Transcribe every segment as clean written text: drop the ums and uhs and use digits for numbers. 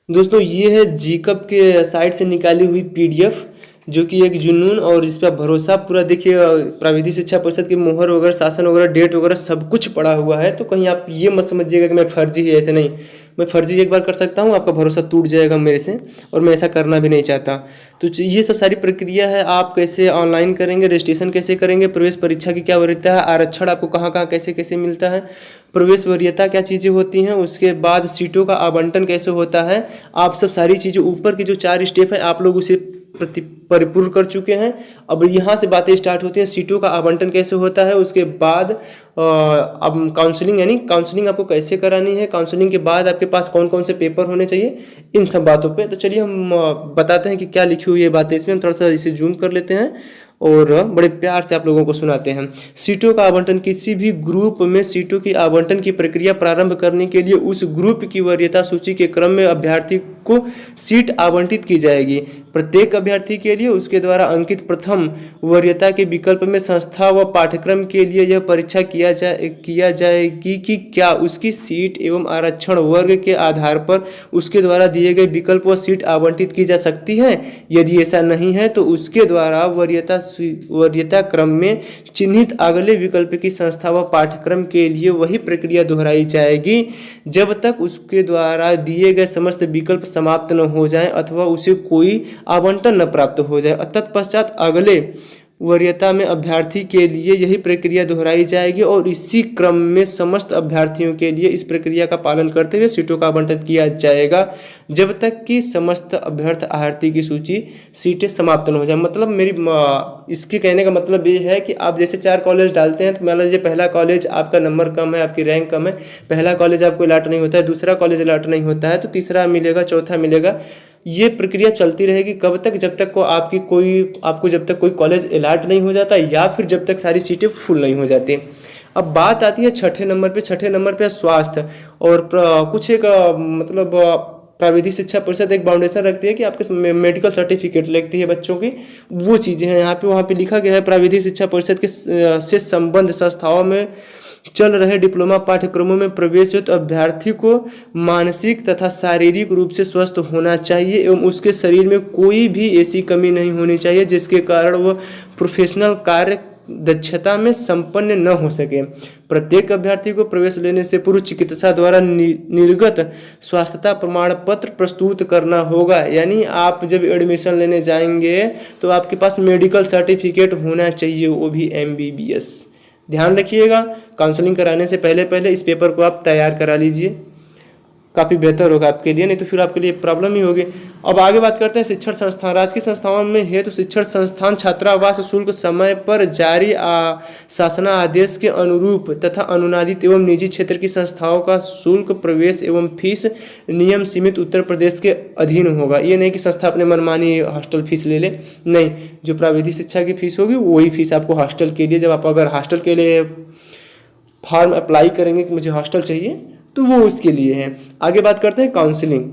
दोस्तों ये है जीकब के साइट से निकाली हुई पीडीएफ जो कि एक जुनून और इस पर भरोसा पूरा देखिए प्राविधिक शिक्षा परिषद की मोहर वगैरह शासन वगैरह डेट वगैरह सब कुछ पड़ा हुआ है। तो कहीं आप ये मत समझिएगा कि मैं फर्जी है, ऐसे नहीं। मैं फर्जी एक बार कर सकता हूँ, आपका भरोसा टूट जाएगा मेरे से, और मैं ऐसा करना भी नहीं चाहता। तो ये सब सारी प्रक्रिया है, आप कैसे ऑनलाइन करेंगे, रजिस्ट्रेशन कैसे करेंगे, प्रवेश परीक्षा की क्या वरीयता है, आरक्षण आपको कहाँ कहाँ कैसे कैसे मिलता है, प्रवेश वरीयता क्या चीज़ें होती हैं, उसके बाद सीटों का आवंटन कैसे होता है, आप सब सारी चीज़ें ऊपर की जो 4 स्टेप हैं आप लोग उसे परिपूर्ण कर चुके हैं। अब यहाँ से बातें स्टार्ट होती हैं, सीटों का आवंटन कैसे होता है, उसके बाद अब काउंसलिंग, यानी काउंसलिंग आपको कैसे करानी है, काउंसलिंग के बाद आपके पास कौन कौन से पेपर होने चाहिए, इन सब बातों पे। तो चलिए हम बताते हैं कि क्या लिखी हुई है बातें इसमें। हम थोड़ा सा इसे जूम कर लेते हैं और बड़े प्यार से आप लोगों को सुनाते हैं। सीटों का आवंटन, किसी भी ग्रुप में सीटों की आवंटन की प्रक्रिया प्रारंभ करने के लिए उस ग्रुप की वरीयता सूची के क्रम में अभ्यर्थी को सीट आवंटित की जाएगी। प्रत्येक अभ्यर्थी के लिए उसके द्वारा अंकित प्रथम वरीयता के विकल्प में संस्था व पाठ्यक्रम के लिए यह परीक्षा किया जाएगी कि क्या उसकी सीट एवं आरक्षण वर्ग के आधार पर उसके द्वारा दिए गए विकल्प व सीट आवंटित की जा सकती है। यदि ऐसा नहीं है तो उसके द्वारा वरीयता क्रम में चिन्हित अगले विकल्प की संस्था व पाठ्यक्रम के लिए वही प्रक्रिया दोहराई जाएगी जब तक उसके द्वारा दिए गए समस्त विकल्प समाप्त न हो जाएं अथवा उसे कोई आवंटन न प्राप्त हो जाए। तत्पश्चात अगले वरीयता में अभ्यर्थी के लिए यही प्रक्रिया दोहराई जाएगी और इसी क्रम में समस्त अभ्यर्थियों के लिए इस प्रक्रिया का पालन करते हुए सीटों का आवंटन किया जाएगा जब तक कि समस्त अभ्यर्थी की सूची सीटें समाप्त न हो जाए। मतलब इसके कहने का मतलब ये है कि आप जैसे 4 कॉलेज डालते हैं तो मान लीजिए पहला कॉलेज आपका नंबर कम है, आपकी रैंक कम है, पहला कॉलेज आपको अलॉट नहीं होता है, दूसरा कॉलेज अलॉट नहीं होता है, तो तीसरा मिलेगा, चौथा मिलेगा। ये प्रक्रिया चलती रहेगी कब तक, जब तक आपको जब तक कोई कॉलेज अलॉट नहीं हो जाता या फिर जब तक सारी सीटें फुल नहीं हो जाती। अब बात आती है छठे नंबर पे स्वास्थ्य और कुछ एक मतलब प्राविधिक शिक्षा परिषद एक बाउंडेशन रखती है कि आपके मेडिकल सर्टिफिकेट लगती है बच्चों की, वो चीज़ें हैं यहाँ पे। वहाँ पे लिखा गया है प्राविधिक शिक्षा परिषद के से संबंध संस्थाओं में चल रहे डिप्लोमा पाठ्यक्रमों में प्रवेश हेतु अभ्यर्थी को मानसिक तथा शारीरिक रूप से स्वस्थ होना चाहिए एवं उसके शरीर में कोई भी ऐसी कमी नहीं होनी चाहिए जिसके कारण वह प्रोफेशनल कार्य दक्षता में संपन्न न हो सके। प्रत्येक अभ्यर्थी को प्रवेश लेने से पूर्व चिकित्सा द्वारा निर्गत स्वास्थ्यता प्रमाण पत्र प्रस्तुत करना होगा। यानी आप जब एडमिशन लेने जाएंगे तो आपके पास मेडिकल सर्टिफिकेट होना चाहिए, वो भी MBBS। ध्यान रखिएगा, काउंसलिंग कराने से पहले इस पेपर को आप तैयार करा लीजिए, काफ़ी बेहतर होगा आपके लिए, नहीं तो फिर आपके लिए प्रॉब्लम ही होगी। अब आगे बात करते हैं शिक्षण संस्थान। राजकीय संस्थाओं में हेतु शिक्षण संस्थान छात्रावास शुल्क समय पर जारी शासना आदेश के अनुरूप तथा अनुदानित एवं निजी क्षेत्र की संस्थाओं का शुल्क प्रवेश एवं फीस नियम सीमित उत्तर प्रदेश के अधीन होगा। ये नहीं कि संस्था अपने मनमानी हॉस्टल फीस ले ले, नहीं, जो प्राविधिक शिक्षा की फीस होगी वही फीस आपको हॉस्टल के लिए, जब आप अगर हॉस्टल के लिए फॉर्म अप्लाई करेंगे कि मुझे हॉस्टल चाहिए, तो वो उसके लिए है। आगे बात करते हैं काउंसलिंग।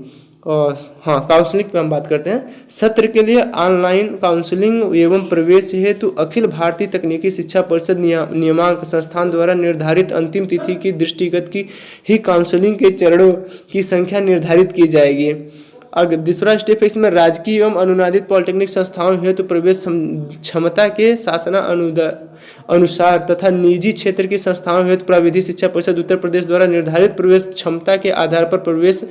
और हाँ, काउंसलिंग पे हम बात करते हैं। सत्र के लिए ऑनलाइन काउंसलिंग एवं प्रवेश हेतु अखिल भारतीय तकनीकी शिक्षा परिषद नियामक संस्थान द्वारा निर्धारित अंतिम तिथि की दृष्टिगत की ही काउंसलिंग के चरणों की संख्या निर्धारित की जाएगी। अगर दूसरा स्टेप है इसमें, राजकीय एवं अनुदानित पॉलिटेक्निक संस्थाओं हेतु प्रवेश क्षमता के शासना अनुसार तथा निजी क्षेत्र की संस्थाओं हेतु प्राविधिक शिक्षा परिषद उत्तर प्रदेश द्वारा निर्धारित प्रवेश क्षमता के आधार पर प्रवेश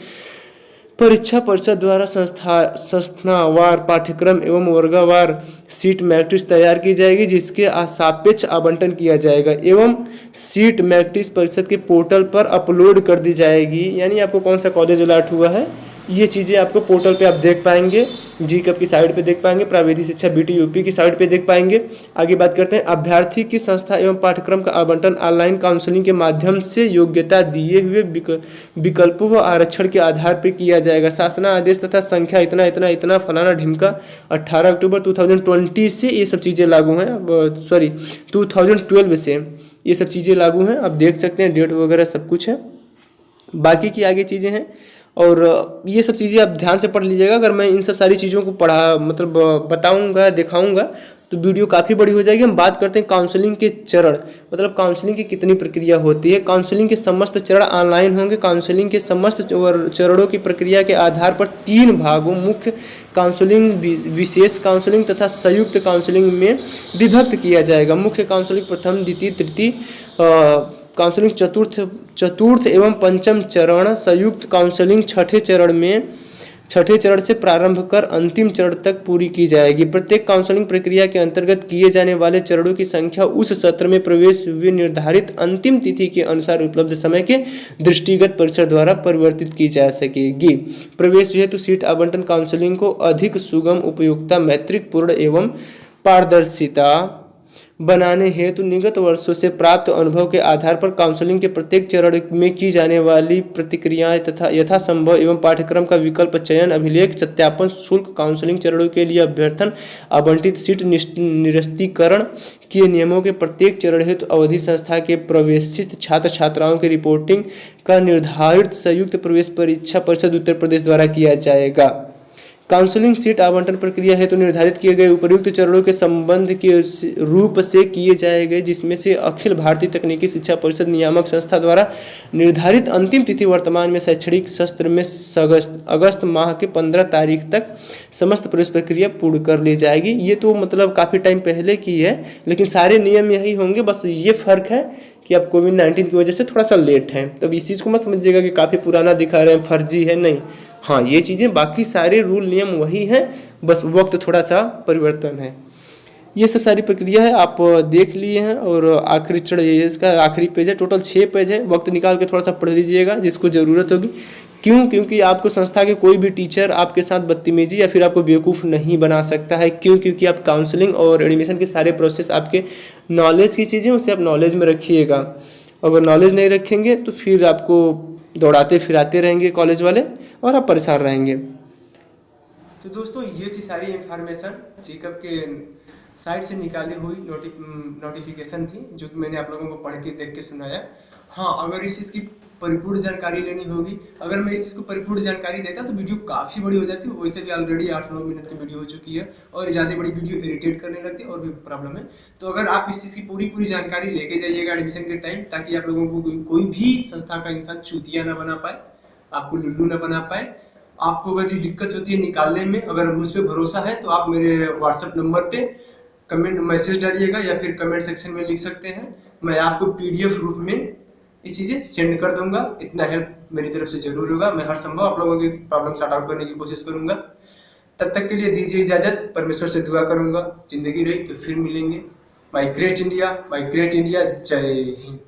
परीक्षा परिषद द्वारा संस्थावार पाठ्यक्रम एवं वर्गवार सीट मैट्रिक्स तैयार की जाएगी जिसके सापेक्ष आवंटन किया जाएगा एवं सीट मैट्रिक्स परिषद के पोर्टल पर अपलोड कर दी जाएगी। यानी आपको कौन सा कॉलेज अलॉट हुआ है ये चीज़ें आपको पोर्टल पे आप देख पाएंगे, जीकब की साइट पे देख पाएंगे, प्राविधिक शिक्षा BTUP की साइट पे देख पाएंगे। आगे बात करते हैं, अभ्यर्थी की संस्था एवं पाठ्यक्रम का आवंटन ऑनलाइन काउंसलिंग के माध्यम से योग्यता दिए हुए विकल्पों व आरक्षण के आधार पर किया जाएगा। शासना आदेश तथा संख्या इतना इतना इतना फलाना ढिमका 18 अक्टूबर 2020 से ये सब चीज़ें लागू हैं, 2012 से ये सब चीज़ें लागू हैं। आप देख सकते हैं डेट वगैरह सब कुछ है, बाकी की आगे चीज़ें हैं और ये सब चीज़ें आप ध्यान से पढ़ लीजिएगा। अगर मैं इन सब सारी चीज़ों को बताऊंगा, दिखाऊंगा तो वीडियो काफ़ी बड़ी हो जाएगी। हम बात करते हैं काउंसलिंग के चरण, मतलब काउंसलिंग की कितनी प्रक्रिया होती है। काउंसलिंग के समस्त चरण ऑनलाइन होंगे। काउंसलिंग के समस्त चरणों की प्रक्रिया के आधार पर 3 भागों मुख्य काउंसलिंग, विशेष काउंसलिंग तथा संयुक्त काउंसलिंग में विभक्त किया जाएगा। मुख्य काउंसलिंग प्रथम, द्वितीय, तृतीय काउंसलिंग चतुर्थ एवं पंचम चरण। संयुक्त काउंसलिंग छठे चरण से प्रारंभ कर अंतिम चरण तक पूरी की जाएगी। प्रत्येक काउंसलिंग प्रक्रिया के अंतर्गत किए जाने वाले चरणों की संख्या उस सत्र में प्रवेश हुए निर्धारित अंतिम तिथि के अनुसार उपलब्ध समय के दृष्टिगत परिषद द्वारा परिवर्तित की जा सकेगी। प्रवेश हेतु सीट आवंटन काउंसलिंग को अधिक सुगम, उपयुक्तता, मैत्रीपूर्ण एवं पारदर्शिता बनाने हेतु निगत वर्षों से प्राप्त अनुभव के आधार पर काउंसलिंग के प्रत्येक चरण में की जाने वाली प्रतिक्रियाएं तथा यथासंभव एवं पाठ्यक्रम का विकल्प चयन, अभिलेख, सत्यापन शुल्क, काउंसलिंग चरणों के लिए अभ्यर्थन, आवंटित सीट निरस्तीकरण के नियमों के प्रत्येक चरण हेतु अवधि, संस्था के प्रवेशित छात्र छात्राओं की रिपोर्टिंग का निर्धारित संयुक्त प्रवेश परीक्षा परिषद उत्तर प्रदेश द्वारा किया जाएगा। काउंसलिंग सीट आवंटन प्रक्रिया हेतु निर्धारित किए गए उपर्युक्त चरणों के संबंध के रूप से किए जाएंगे, जिसमें से अखिल भारतीय तकनीकी शिक्षा परिषद नियामक संस्था द्वारा निर्धारित अंतिम तिथि वर्तमान में शैक्षणिक सत्र में अगस्त माह के 15 तारीख तक समस्त प्रवेश प्रक्रिया पूर्ण कर ली जाएगी। ये तो मतलब काफ़ी टाइम पहले की है, लेकिन सारे नियम यही होंगे, बस ये फर्क है कि अब कोविड-19 की वजह से थोड़ा सा लेट है। तब इस चीज़ को मत समझिएगा कि काफ़ी पुराना दिखा रहे हैं, फर्जी है, नहीं। हाँ, ये चीज़ें बाकी सारे रूल नियम वही हैं, बस वक्त थोड़ा सा परिवर्तन है। ये सब सारी प्रक्रिया है, आप देख लिए हैं। और आखिरी चरण ये इसका आखिरी पेज है, टोटल 6 पेज है। वक्त निकाल के थोड़ा सा पढ़ लीजिएगा जिसको ज़रूरत होगी। क्यों? क्योंकि आपको संस्था के कोई भी टीचर आपके साथ बदतमीजी या फिर आपको बेवकूफ़ नहीं बना सकता है। क्यों? क्योंकि आप काउंसलिंग और एडमिशन के सारे प्रोसेस आपके नॉलेज की चीज़ें, उसे आप नॉलेज में रखिएगा। अगर नॉलेज नहीं रखेंगे तो फिर आपको दौड़ाते फिराते रहेंगे कॉलेज वाले और आप परेशान रहेंगे। तो दोस्तों, ये थी सारी इंफॉर्मेशन जेकब के साइट से निकाली हुई नोटिफिकेशन थी, जो कि मैंने आप लोगों को पढ़ के देख के सुनाया। हाँ, अगर इस चीज़ की परिपूर्ण जानकारी लेनी होगी, अगर मैं इस चीज़ को परिपूर्ण जानकारी देता तो वीडियो काफ़ी बड़ी हो जाती। वैसे भी ऑलरेडी 8-9 मिनट की वीडियो हो चुकी है और ज़्यादा बड़ी वीडियो इरिटेट करने लगती है और भी प्रॉब्लम है। तो अगर आप इस चीज़ की पूरी जानकारी लेके जाइएगा एडमिशन के टाइम, ताकि आप लोगों को कोई भी संस्था का इंसान चूतिया ना बना पाए, आपको लुल्लू ना बना पाए। आपको अगर ये दिक्कत होती है निकालने में, अगर मुझ पर भरोसा है तो आप मेरे व्हाट्सएप नंबर पे कमेंट मैसेज डालिएगा या फिर कमेंट सेक्शन में लिख सकते हैं। मैं आपको PDF रूप में ये चीज़ें सेंड कर दूंगा। इतना हेल्प मेरी तरफ से जरूर होगा। मैं हर संभव आप लोगों की प्रॉब्लम सॉर्ट आउट करने की कोशिश करूंगा। तब तक के लिए दीजिए इजाज़त। परमेश्वर से दुआ करूंगा, जिंदगी रही तो फिर मिलेंगे। माय ग्रेट इंडिया, जय हिंद।